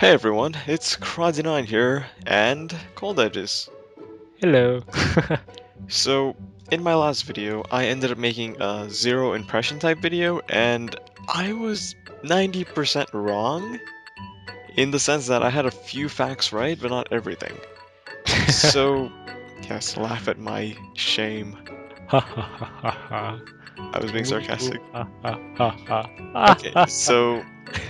Hey everyone, it's KraDeNine here, and ColdEdgez. Hello. So, in my last video, I ended up making a zero impression type video, and I was 90% wrong, in the sense that I had a few facts right, but not everything. So, yes, laugh at my shame. Ha ha ha ha ha. I was being Woo, woo, sarcastic. ha ha ha ha. Okay, so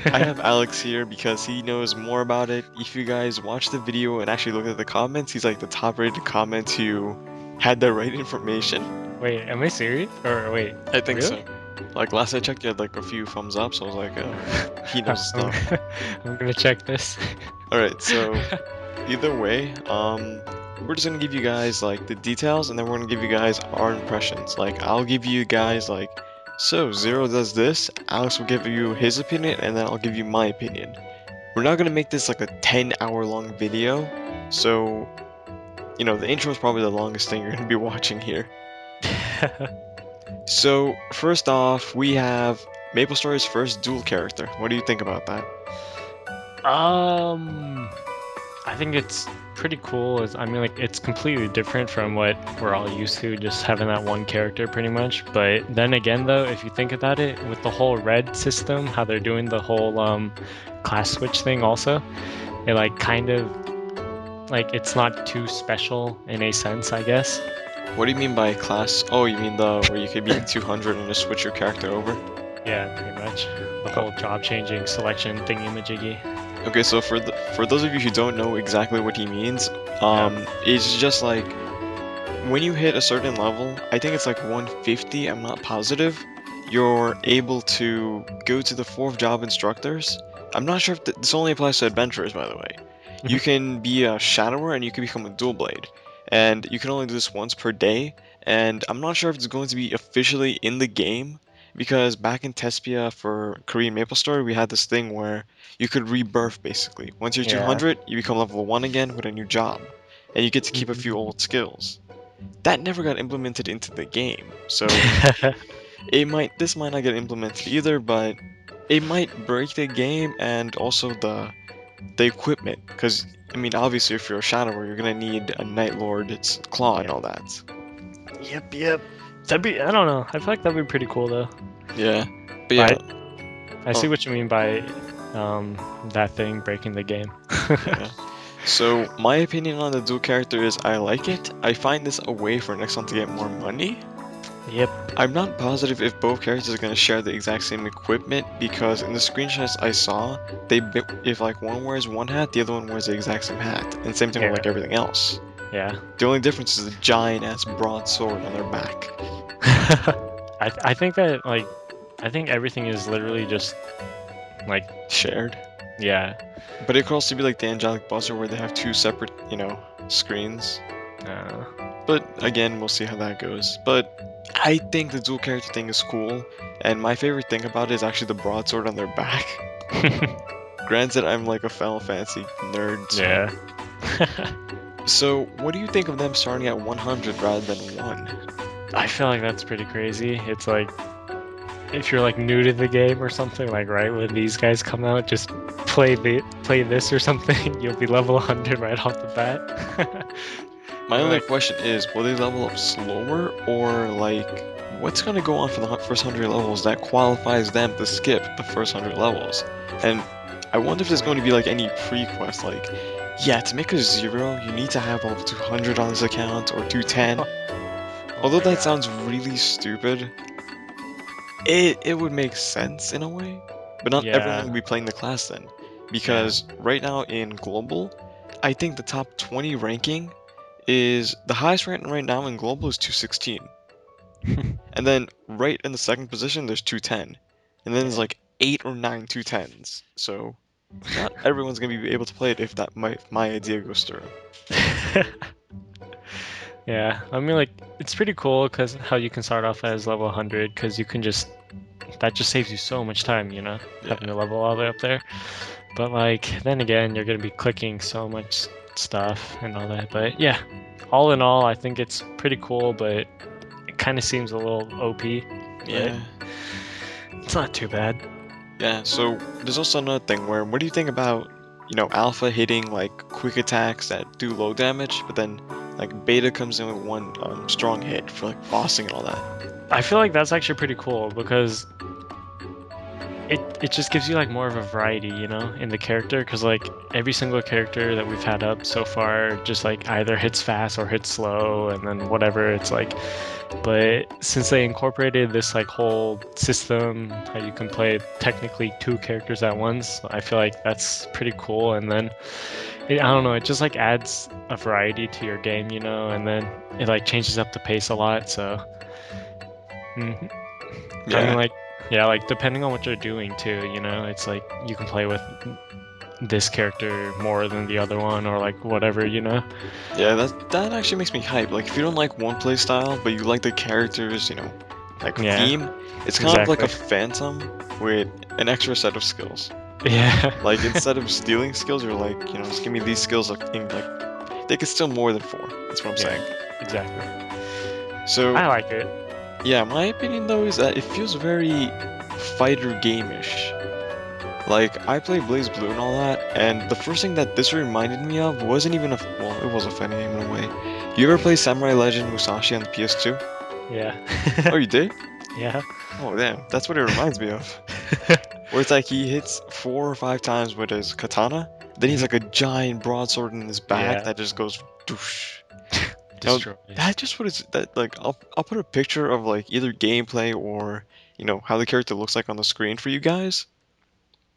I have Alex here because he knows more about it. If you guys watch the video and actually look at the comments, he's like the top rated comment who had the right information. Wait, am I serious? Or wait, I think really? so. Like last I checked, you had like a few thumbs up, so I was like, he knows his I'm, stuff. I'm gonna check this. Alright, so either way, we're just gonna give you guys like the details and then we're gonna give you guys our impressions. Like, I'll give you guys like, so Zero does this, Alex will give you his opinion, and then I'll give you my opinion. We're not gonna make this like a 10-hour long video, so, the intro is probably the longest thing you're gonna be watching here. So, first off, we have MapleStory's first dual character. What do you think about that? um, I think it's pretty cool. I mean, like, it's completely different from what we're all used to, just having that one character pretty much. But then again, though, if you think about it, with the whole red system, how they're doing the whole class switch thing also, it like kind of like it's not too special in a sense, I guess. What do you mean by class? Oh, you mean the where you could be 200 and just switch your character over? Yeah, pretty much. The Oh, whole job changing selection thingy-majiggy. okay, so for those of you who don't know exactly what he means, Yeah. it's just like when you hit a certain level, I think it's like 150, I'm not positive, you're able to go to the fourth job instructors. I'm not sure if this only applies to adventurers, by the way. You can be a shadower and you can become a dual blade. And you can only do this once per day. And I'm not sure if it's going to be officially in the game, because back in Tespia for Korean MapleStory, we had this thing where you could rebirth basically. Once you're Yeah. 200, you become level 1 again with a new job. And you get to keep a few Mhm. old skills. That never got implemented into the game, so this might not get implemented either, but it might break the game and also the equipment, because I mean obviously if you're a shadower you're gonna need a Night Lord's claw and Yeah. all that. Yep, yep. That'd be, I don't know. I feel like that'd be pretty cool though. Yeah, but yeah, But I see oh what you mean by um that thing breaking the game. yeah. So my opinion on the dual character is I like it. I find this a way for Nexon to get more money. Yep. I'm not positive if both characters are going to share the exact same equipment, because in the screenshots I saw, if like one wears one hat, the other one wears the exact same hat, and same thing with like Yeah. everything else. Yeah. The only difference is a giant ass broadsword on their back. I think that like I think everything is literally just like Shared. yeah. But it could also be like the angelic buzzer where they have two separate, screens. Uh, But again, we'll see how that goes. But I think the dual character thing is cool, and my favorite thing about it is actually the broadsword on their back. Granted, I'm like a Final Fantasy nerd, so. yeah. So, what do you think of them starting at 100 rather than 1? I feel like that's pretty crazy. It's like if you're like new to the game or something, like right when these guys come out, just play this or something, you'll be level 100 right off the bat. My You're only like, question is, will they level up slower, or like, what's gonna go on for the first 100 levels that qualifies them to skip the first 100 levels? And I wonder if there's going to be like any pre-quest, like, yeah, to make a zero, you need to have level 200 on this account, or 210. oh Although my that god. sounds really stupid, it would make sense in a way, but not everyone will Yeah. be playing the class then. Yeah. Because right now in global, I think the top 20 ranking is the highest rank right now in global is 216. And then right in the second position there's 210. And then there's Yeah. like 8 or 9 210s. So not everyone's gonna be able to play it if my idea goes through. Yeah. I mean, like, it's pretty cool because how you can start off as level 100 because you can just that just saves you so much time, having Yeah. to level all the way up there. But like then again, you're gonna be clicking so much stuff and all that. But yeah, all in all, I think it's pretty cool, but it kind of seems a little OP, but Yeah. it's not too bad. Yeah, so there's also another thing where what do you think about alpha hitting like quick attacks that do low damage, but then like beta comes in with one strong hit for like bossing and all that. I feel like that's actually pretty cool because it just gives you like more of a variety, in the character. Because like every single character that we've had up so far just like either hits fast or hits slow, and then whatever it's like. But since they incorporated this like whole system, how you can play technically two characters at once, I feel like that's pretty cool. And then I don't know, it just like adds a variety to your game, and then it like changes up the pace a lot. So, mhm. I mean, Yeah, like, yeah, like depending on what you're doing too, it's like you can play with this character more than the other one, or like whatever. yeah, that actually makes me hype. Like if you don't like one play style, but you like the characters, like Yeah, theme, it's kind of like a exactly. phantom with an extra set of skills. Yeah, Like instead of stealing skills, you're like, just give me these skills like they could steal more than four. That's what I'm yeah, saying. exactly. So I like it. yeah, my opinion though is that it feels very fighter game-ish. Like I play Blaze Blue and all that, and the first thing that this reminded me of wasn't even well, it was a fighting game in a way. You ever play Samurai Legend Musashi on the PS2? Yeah. Oh, you did? Yeah. Oh, damn, that's what it reminds me of. Where it's like he hits 4 or 5 times with his katana, then he's Mhm. like a giant broadsword in his back Yeah. that just goes doosh. Now Destroys. that just what it's that like I'll put a picture of like either gameplay or how the character looks like on the screen for you guys.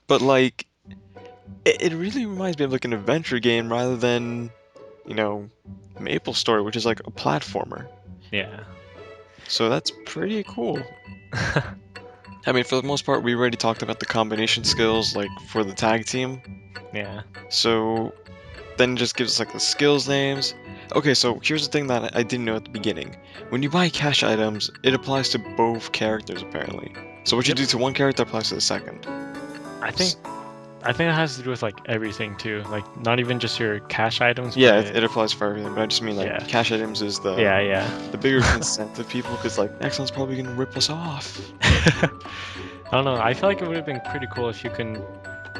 But like it really reminds me of like an adventure game rather than you know MapleStory, which is like a platformer. Yeah. So that's pretty cool. I mean, for the most part, we already talked about the combination skills like for the tag team. Yeah. So then it just gives us like the skills names. Okay, so here's the thing that I didn't know at the beginning. When you buy cash items, it applies to both characters apparently. So what you Yep. do to one character applies to the second. I S- think I think it has to do with like everything too. Like not even just your cash items, Yeah, but it applies for everything, but I just mean like yeah. cash items is Yeah, yeah. the bigger consent of people because like Exxon's probably gonna rip us off. I don't know. I feel like it would have been pretty cool if you can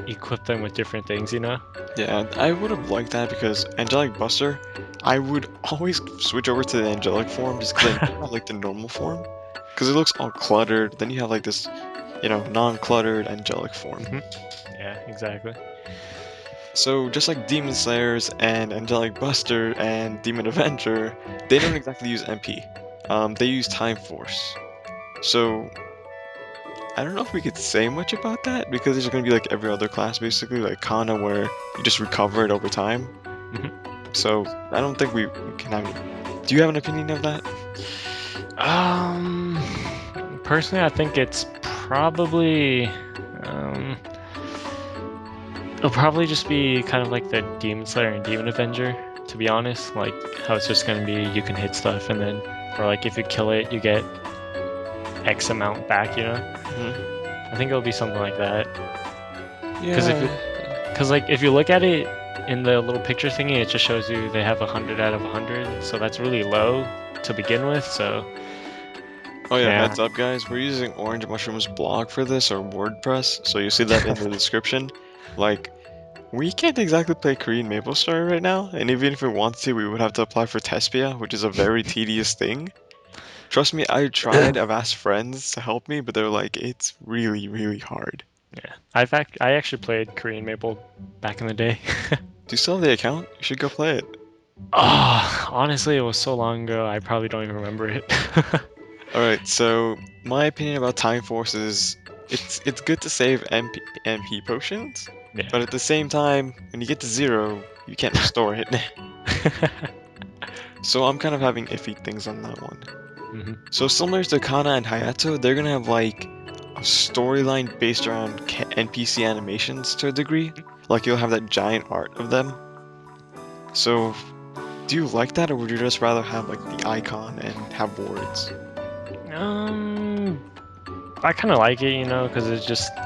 equip them with different things. Yeah, I would have liked that because Angelic Buster, I would always switch over to the angelic form just because I never like the normal form. Because it looks all cluttered. Then you have like this, non-cluttered angelic form. Hmm. Yeah, exactly. So just like Demon Slayers and Angelic Buster and Demon Avenger, they don't exactly use MP. They use Time Force. So I don't know if we could say much about that because it's going to be like every other class basically, like Kana where you just recover it over time. Hmm. So I don't think we can have. Do you have an opinion of that? Um, Personally, I think it's probably um, it'll probably just be kind of like the Demon Slayer and Demon Avenger, to be honest. Like how it's just gonna be you can hit stuff and then, or like if you kill it, you get X amount back. Hmm. I think it'll be something like that. Because if Yeah. because like if you look at it in the little picture thingy, it just shows you they have 100 out of 100, so that's really low to begin with. So Oh yeah, yeah. heads up guys, we're using OrangeMushroom's blog for this or WordPress, so you see that in the description. Like, we can't exactly play Korean MapleStory right now, and even if we wanted to, we would have to apply for Tespia, which is a very tedious thing. Trust me, I tried, I've asked friends to help me, but they're like, it's really, really hard. Yeah, I actually played Korean Maple back in the day. Do you still have the account? You should go play it. Oh, honestly, it was so long ago, I probably don't even remember it. Alright, so my opinion about Time Force is it's good to save MP potions, but Yeah. at the same time, when you get to zero, you can't restore it. So I'm kind of having iffy things on that one. Hmm. So similar to Kana and Hayato, they're gonna have like a storyline based around NPC animations to a degree. Like you'll have that giant art of them. So do you like that, or would you just rather have like the icon and have words? Um, I kind of like it, because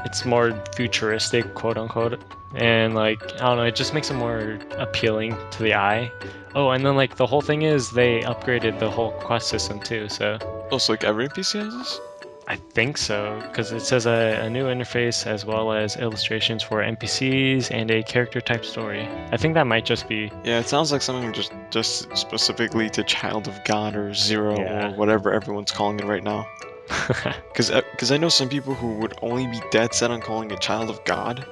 it's more futuristic, quote unquote, and like I don't know, it just makes it more appealing to the eye. Oh, and then like the whole thing is they upgraded the whole quest system too, so Also, like every NPC has this? I think so, because it says a new interface as well as illustrations for NPCs and a character type story. I think that might just be. Yeah, it sounds like something just specifically to Child of God or Zero or Yeah. whatever everyone's calling it right now. Because I know some people who would only be dead set on calling it Child of God,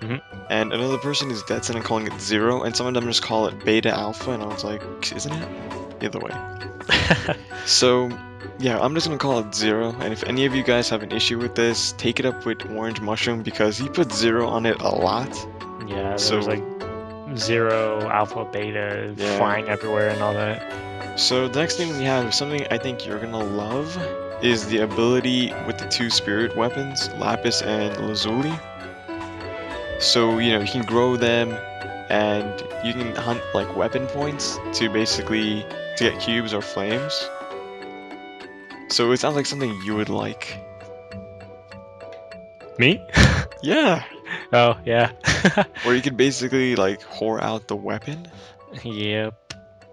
Mhm. and another person is dead set on calling it Zero, and some of them just call it Beta Alpha, and I was like, isn't it? Either way. So, yeah, I'm just gonna call it Zero, and if any of you guys have an issue with this, take it up with OrangeMushroom because he put Zero on it a lot. Yeah, there's So, like Zero, Alpha, Beta yeah. flying everywhere and all that. So the next thing we have is something I think you're gonna love, is the ability with the two spirit weapons, Lapis and Lazuli. So, you can grow them and you can hunt like weapon points to basically to get cubes or flames. So it sounds like something you would like. Me? Yeah, Oh, yeah. where you could basically like whore out the weapon. Yep.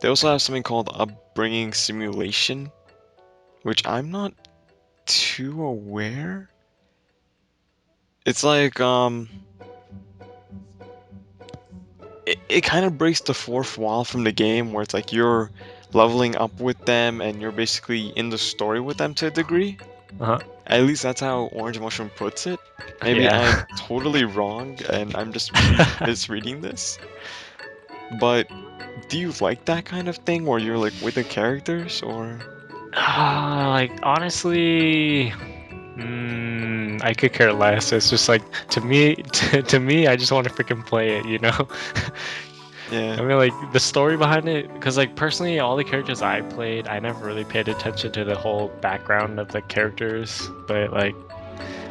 They also have something called upbringing simulation, which I'm not too aware. It's like it kind of breaks the fourth wall from the game where it's like you're leveling up with them and you're basically in the story with them to a degree. Uh-huh. At least that's how OrangeMushroom puts it. Maybe I'm Yeah. totally wrong and I'm just misreading this. But do you like that kind of thing where you're like with the characters or? Like honestly, I could care less. It's just like to me, to me, I just want to freaking play it, you know? Yeah. I mean, like the story behind it, because like personally, all the characters I played, I never really paid attention to the whole background of the characters. But like,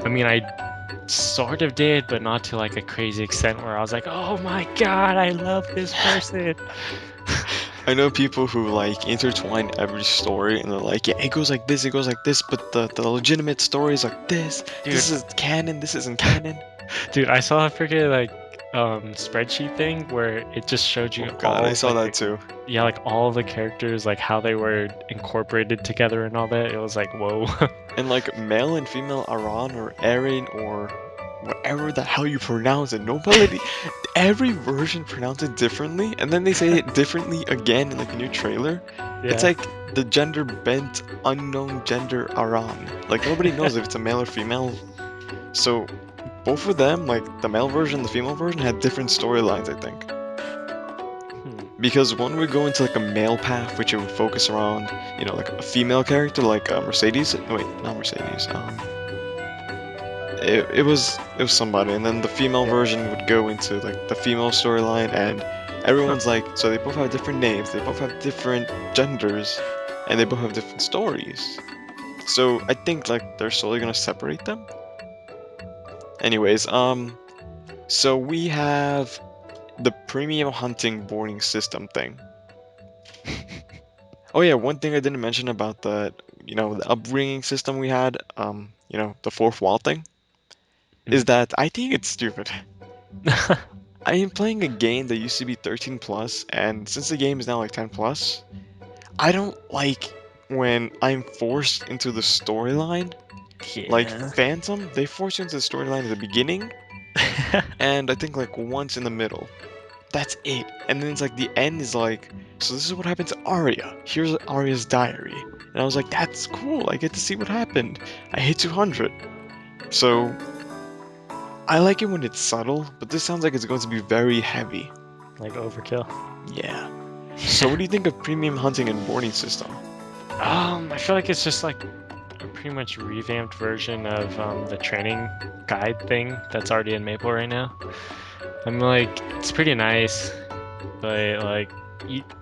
I mean, I sort of did, but not to like a crazy extent where I was like, oh my god, I love this person. I know people who like intertwine every story and they're like, yeah, it goes like this, it goes like this, but the legitimate story is like this. Dude, This is canon, this isn't canon. dude, I saw a freaking like spreadsheet thing where it just showed Oh you god, all I of saw like that too. yeah, like all the characters, like how they were incorporated together and all that. It was like, whoa. And like male and female Aran or Aaron or whatever the hell you pronounce it, nobody, every version pronounce it differently, and then they say it differently again in like a new trailer. It's Yeah. like the gender bent, unknown gender Aran. Like nobody knows if it's a male or female. So both of them, like the male version, the female version, had different storylines, I think. Hmm. Because one would go into like a male path, which it would focus around, like a female character, like Mercedes. Wait, not Mercedes. It was somebody, and then the female Yeah. version would go into like the female storyline, and Huh. everyone's like, so they both have different names, they both have different genders, and they both have different stories. So I think like they're slowly gonna separate them. Anyways, so we have the premium hunting boarding system thing. Oh yeah, one thing I didn't mention about the upbringing system we had, the fourth wall thing, is Mhm. that I think it's stupid. I am playing a game that used to be 13 plus, and since the game is now like 10 plus, I don't like when I'm forced into the storyline. Like Yeah. Phantom, they force you into the storyline at the beginning, and I think like once in the middle. That's it. And then it's like the end is like, so this is what happened to Arya. Here's Arya's diary. And I was like, that's cool. I get to see what happened. I hit 200. So I like it when it's subtle, but this sounds like it's going to be very heavy. Like overkill. Yeah. So what do you think of premium hunting and boarding system? I feel like it's just like a pretty much revamped version of the training guide thing that's already in Maple right now. I'm like, it's pretty nice, but like,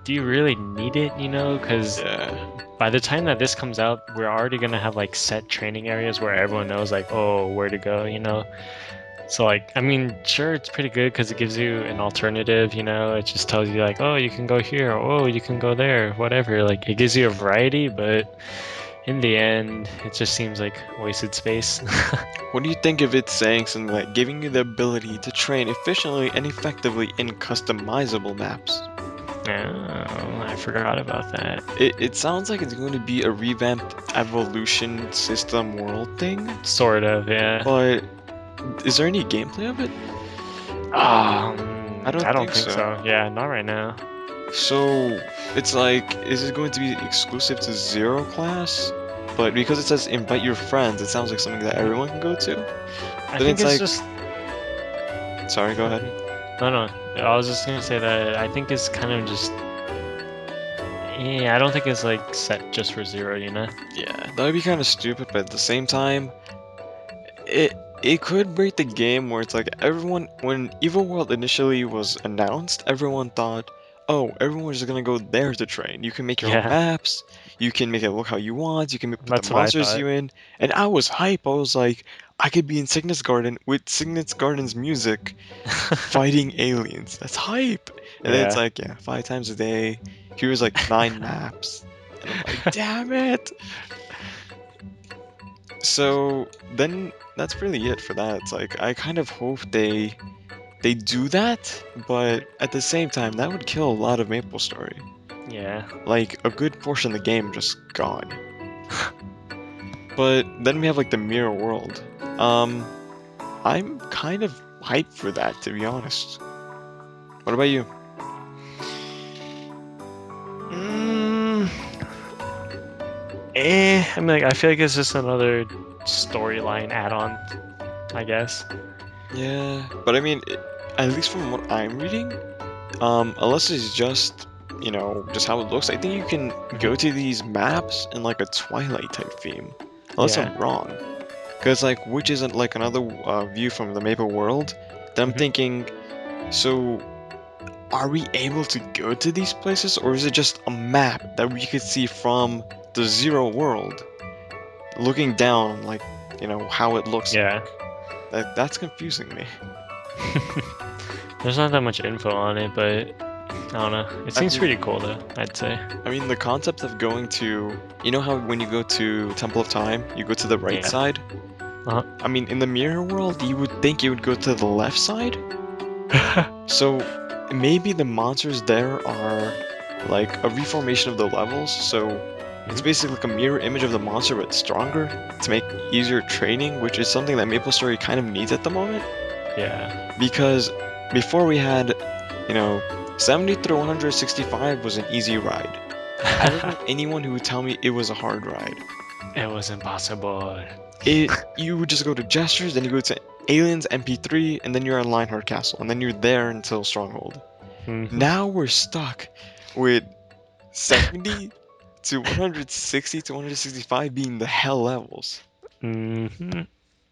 do you really need it? You know, because Yeah. by the time that this comes out, we're already gonna have like set training areas where everyone knows like, oh, where to go. You know, so like, I mean, sure, it's pretty good because it gives you an alternative. You know, it just tells you like, oh, you can go here, or, oh, you can go there, whatever. Like, it gives you a variety, but in the end, it just seems like wasted space. What do you think of it saying something like giving you the ability to train efficiently and effectively in customizable maps? Oh, I forgot about that. It sounds like it's going to be a revamped evolution system world thing, Sort of, yeah. but is there any gameplay of it? I I don't don't think think so. so. Yeah, not right now. So it's like, is it going to be exclusive to Zero class? But because it says invite your friends, it sounds like something that Mhm. everyone can go to. I Then think it's it's like, just. sorry, go ahead. Mhm. No, no. I was just gonna say that I think it's kind of just. Yeah, I don't think it's like set just for zero, you know? Yeah, that would be kind of stupid, but at the same time, it it could break the game where it's like everyone, when Evil World initially was announced, everyone thought, oh, everyone's just gonna go there to train. You can make your own Yeah, maps, you can make it look how you want, you can put the that's what I monsters thought. you in, and I was hype. I was like, I could be in Cygnus Garden with Cygnus Garden's music, fighting aliens. That's hype. And then it's Yeah. like, yeah, 5 times a day. Here's like 9 maps, and I'm like, damn it. So then that's really it for that. It's like I kind of hope they do that, but at the same time that would kill a lot of MapleStory. Yeah. Like a good portion of the game just gone. But then we have like the mirror world. Um, I'm kind of hyped for that, to be honest. What about you? Mm, I mean, like, I feel like it's just another storyline add-on, I guess. Yeah, but I mean, at least from what I'm reading, unless it's just, just how it looks, I think you can Hmm. go to these maps in like a Twilight type theme. Unless Yeah. I'm wrong. Because, like, which isn't like another view from the Maple world, then I'm Hmm. thinking, so are we able to go to these places, or is it just a map that we could see from the Zero world, looking down, like, how it looks Yeah. like? That's confusing me. There's not that much info on it, but I don't know. It I seems mean, pretty cool though, I'd say. I mean, the concept of going to, how when you go to Temple of Time, you go to the right Yeah. side? Uh-huh. I mean, in the mirror world, you would think you would go to the left side? So maybe the monsters there are like a reformation of the levels, so it's Mhm. basically like a mirror image of the monster but stronger to make easier training, which is something that MapleStory kind of needs at the moment. Yeah. Because before we had, you know, 70 through 165 was an easy ride. I don't know anyone who would tell me it was a hard ride. It was impossible. You would just go to gestures, then you go to Aliens MP3, and then you're on Lionheart Castle, and then you're there until Stronghold. Hmm. Now we're stuck with 70 to 160 to 165 being the hell levels. Hmm.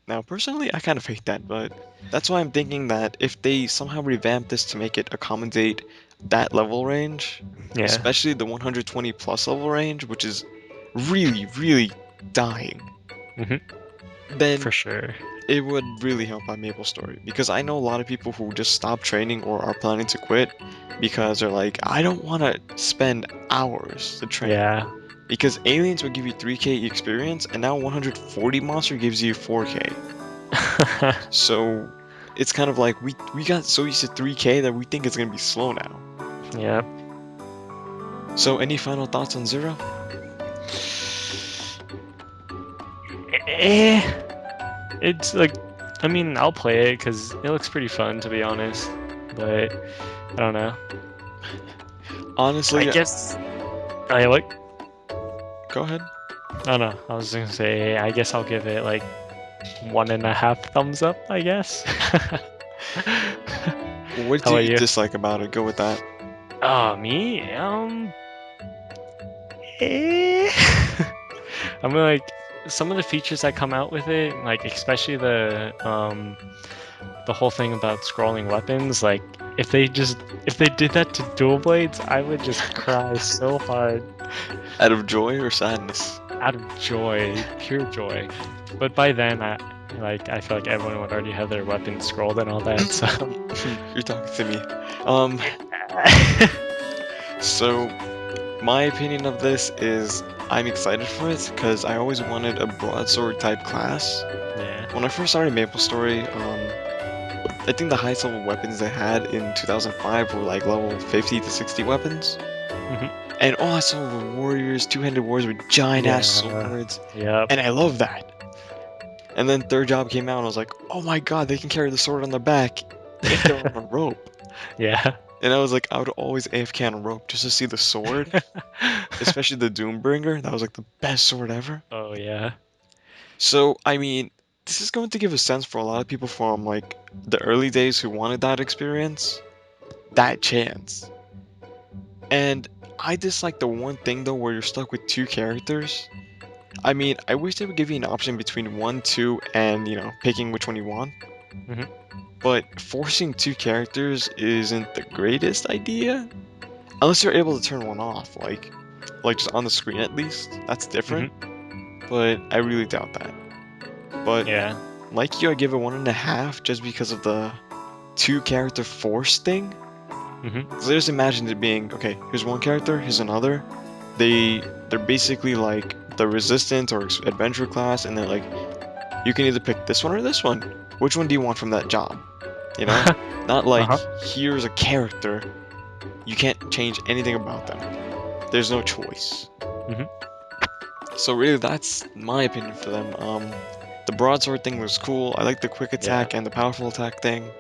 Now, personally, I kind of hate that, but that's why I'm thinking that if they somehow revamp this to make it accommodate that level range, Yeah. especially the 120 plus level range, which is really, really dying, Hmm. then For sure. it would really help out MapleStory. Because I know a lot of people who just stop training or are planning to quit because they're like, I don't want to spend hours to train. Yeah. Because aliens would give you 3k experience, and now 140 monster gives you 4k. So it's kind of like we got so used to 3k that we think it's gonna be slow now. Yeah. So any final thoughts on Zero? Eh, it's like, I mean, I'll play it because it looks pretty fun, to be honest. But I don't know. I Honestly, guess I like. go ahead. I don't know. I was gonna say, I guess I'll give it like 1.5 thumbs up, I guess. What How do about you you? dislike about it? Go with that. Oh, me? Eh. I mean, like some of the features that come out with it, like especially the whole thing about scrolling weapons, like if they did that to dual blades, I would just cry so hard Out of joy or sadness? out of joy, pure joy. But by then, I feel like everyone would already have their weapons scrolled and all that. So You're talking to me. Um, so my opinion of this is I'm excited for it because I always wanted a broadsword type class. yeah. When I first started MapleStory, I think the highest level weapons they had in 2005 were like level 50 to 60 weapons. Hmm. And all I saw were warriors, two-handed warriors with giant ass Yeah. swords. Yep. And I love that. And then third job came out and I was like, oh my god, they can carry the sword on their back if they're on a rope. Yeah. And I was like, I would always AFK on a rope just to see the sword, especially the Doombringer. That was like the best sword ever. Oh yeah. So, I mean, this is going to give a sense for a lot of people from like the early days who wanted that experience, that chance. And I dislike the one thing though where you're stuck with two characters. I mean, I wish they would give you an option between one, two, and picking which one you want. Hmm. But forcing two characters isn't the greatest idea. Unless you're able to turn one off, like just on the screen at least. That's different. Hmm. But I really doubt that. But Yeah. like you, I give it 1.5 just because of the two character force thing. Hmm. Because I just imagined it being, okay, here's one character, here's another. They're basically like the resistant or adventure class, and they're like, you can either pick this one or this one. Which one do you want from that job? You know? Not like, Uh-huh. here's a character, you can't change anything about them. There's no choice. Hmm. So really, that's my opinion for them. The broadsword thing was cool. I like the quick Yeah. attack and the powerful attack thing.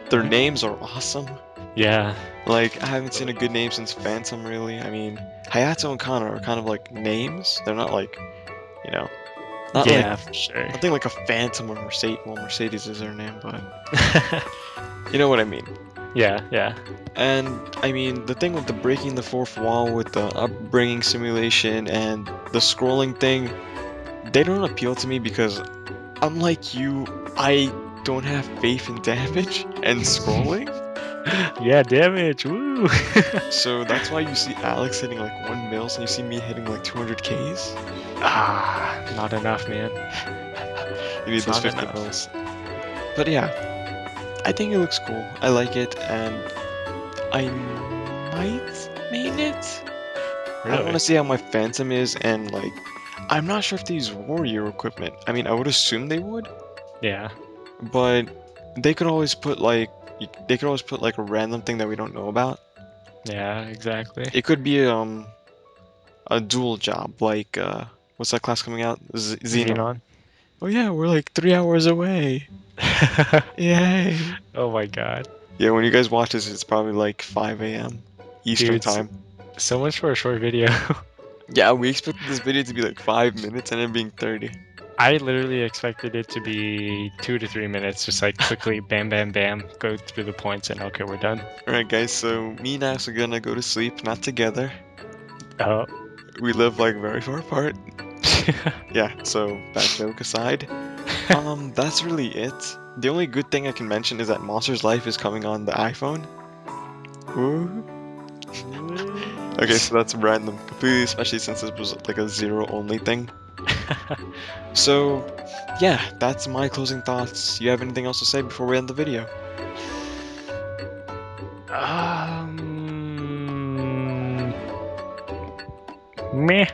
Their Hmm. names are awesome. Yeah. Like, I haven't seen a Really. good name since Phantom, really. I mean, Hayato and Kana are kind of like names. They're not like, you know, not like Yeah, for sure. nothing like a Phantom or Mercedes. Well, Mercedes is their name, but you know what I mean. Yeah, yeah. And I mean, the thing with the breaking the fourth wall with the upbringing simulation and the scrolling thing, they don't appeal to me because unlike you, I don't have faith in damage and scrolling. Yeah, damage. Woo. So that's why you see Alex hitting like 1 mils and you see me hitting like 200 Ks. Ah, not enough, man. You need It's those not 50 enough. mils. But yeah, I think it looks cool. I like it and I might main it. I want Really? to see how my Phantom is and like, I'm not sure if they use warrior equipment. I mean, I would assume they would, Yeah. but they could always put like, they could always put like a random thing that we don't know about. Yeah, exactly. It could be a dual job, like what's that class coming out? Xenon. Xenon. Oh yeah, we're like 3 hours away. Yay! Oh my god. Yeah, when you guys watch this, it's probably like 5 a.m. Eastern Dude, time. so much for a short video. Yeah, we expected this video to be like 5 minutes and it being 30. I literally expected it to be 2 to 3 minutes, just like quickly bam, bam, bam, go through the points and okay, we're done. Alright, guys, so me and Ash are gonna go to sleep, not together. Oh. We live like very far apart. Yeah, so that joke aside, that's really it. The only good thing I can mention is that Monsters Life is coming on the iPhone. Ooh. Okay, so that's random, completely, especially since this was like a zero only thing. So, yeah, that's my closing thoughts. You have anything else to say before we end the video? um, Meh.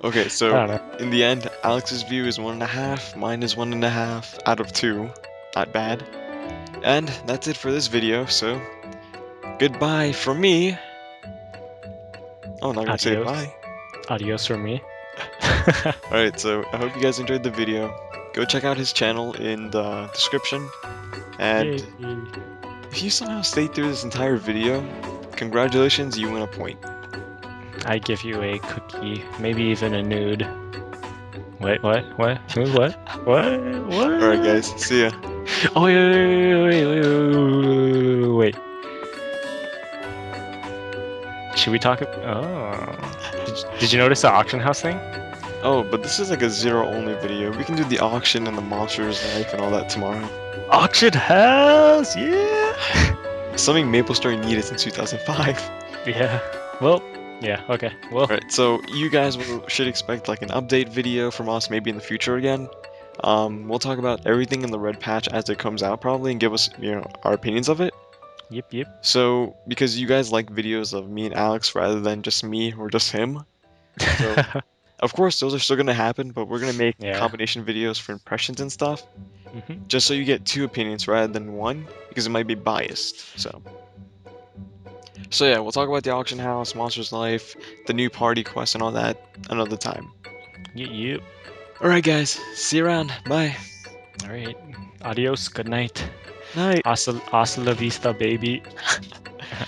Okay, I so don't know. in the end, Alex's view is 1.5, mine is 1.5 out of 2. Not bad. And that's it for this video, so goodbye from me. Oh, not gonna say Adios. bye. Adios from me. Alright, so I hope you guys enjoyed the video. Go check out his channel in the description. And Yay. if you somehow stayed through this entire video, congratulations, you win a point. I give you a cookie, maybe even a nude. Wait, what? What? Who? What? What? Alright guys, What? see ya. Oh, wait. Should we talk? Oh. Did you notice the auction house thing? Oh, but this is like a zero only video. We can do the auction and the monsters life and all that tomorrow. Auction house, yeah. Something MapleStory needed since 2005. Yeah. Well, yeah. Okay. Well, Alright, so you guys should expect like an update video from us maybe in the future again. We'll talk about everything in the red patch as it comes out probably and give us, our opinions of it. yep. So, because you guys like videos of me and Alex rather than just me or just him. So, of course, those are still gonna happen, but we're gonna make Yeah. combination videos for impressions and stuff. just so you get two opinions rather than one, because it might be biased. So yeah, we'll talk about the auction house, Monster's Life, the new party quest, and all that another time. Yep. All right, guys, see you around. Bye. All right. Adios. Good night. Night. Hasta la vista, baby.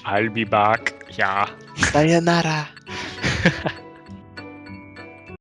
I'll be back. Yeah. Sayonara.